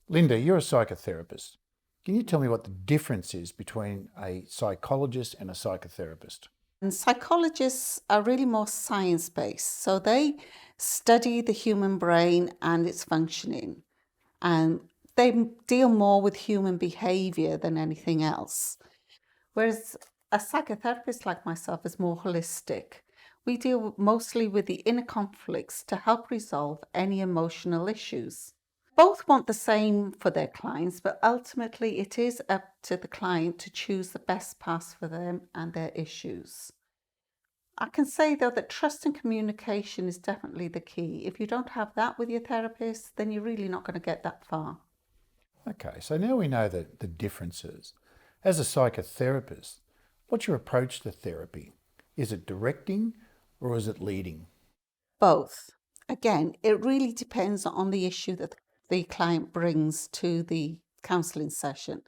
Lynda, you're a psychotherapist. Can you tell me what the difference is between a psychologist and a psychotherapist? And psychologists are really more science-based. So they study the human brain and its functioning. And they deal more with human behavior than anything else. Whereas a psychotherapist like myself is more holistic. We deal mostly with the inner conflicts to help resolve any emotional issues. Both want the same for their clients, but ultimately it is up to the client to choose the best path for them and their issues. I can say though that trust and communication is definitely the key. If you don't have that with your therapist, then you're really not going to get that far. Okay, so now we know the differences. As a psychotherapist, what's your approach to therapy? Is it directing or is it leading? Both. Again, it really depends on the issue that the client brings to the counselling session.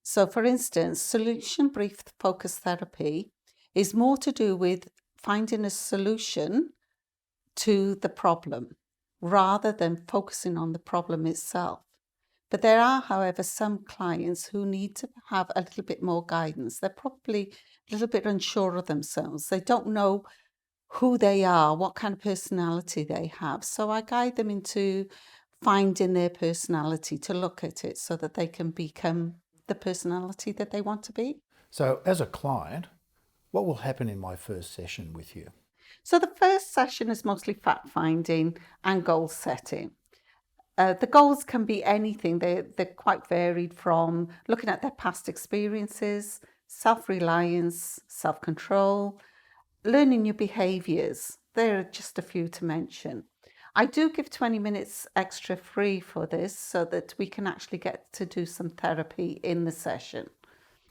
So, for instance, solution brief focused therapy is more to do with finding a solution to the problem rather than focusing on the problem itself. But there are, however, some clients who need to have a little bit more guidance. They're probably a little bit unsure of themselves. They don't know who they are, what kind of personality they have. So I guide them into finding their personality to look at it so that they can become the personality that they want to be. So, as a client, what will happen in my first session with you? So the first session is mostly fact finding and goal setting. The goals can be anything. They're quite varied, from looking at their past experiences, self-reliance, self-control, learning new behaviours. There are just a few to mention. I do give 20 minutes extra free for this so that we can actually get to do some therapy in the session.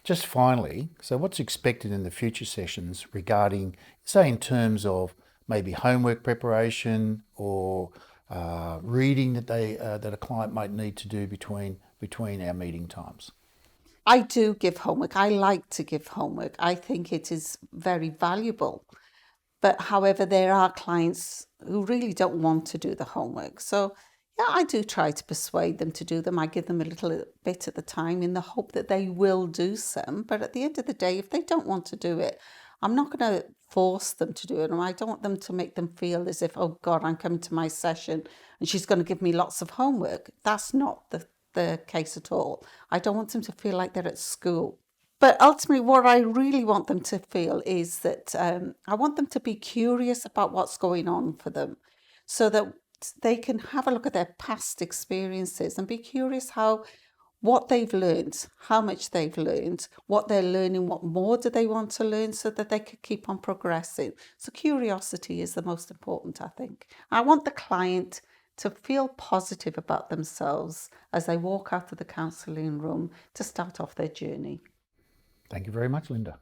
Just finally, so what's expected in the future sessions regarding, say, in terms of maybe homework preparation or reading that a client might need to do between our meeting times? I do give homework. I like to give homework. I think it is very valuable. But however, there are clients who really don't want to do the homework. So, yeah, I do try to persuade them to do them. I give them a little bit at the time in the hope that they will do some. But at the end of the day, if they don't want to do it, I'm not going to force them to do it. And I don't want them to make them feel as if, oh God, I'm coming to my session and she's going to give me lots of homework. That's not the case at all. I don't want them to feel like they're at school. But ultimately, what I really want them to feel is that I want them to be curious about what's going on for them so that they can have a look at their past experiences and be curious what they've learned, how much they've learned, what they're learning, what more do they want to learn so that they could keep on progressing. So curiosity is the most important, I think. I want the client to feel positive about themselves as they walk out of the counselling room to start off their journey. Thank you very much, Lynda.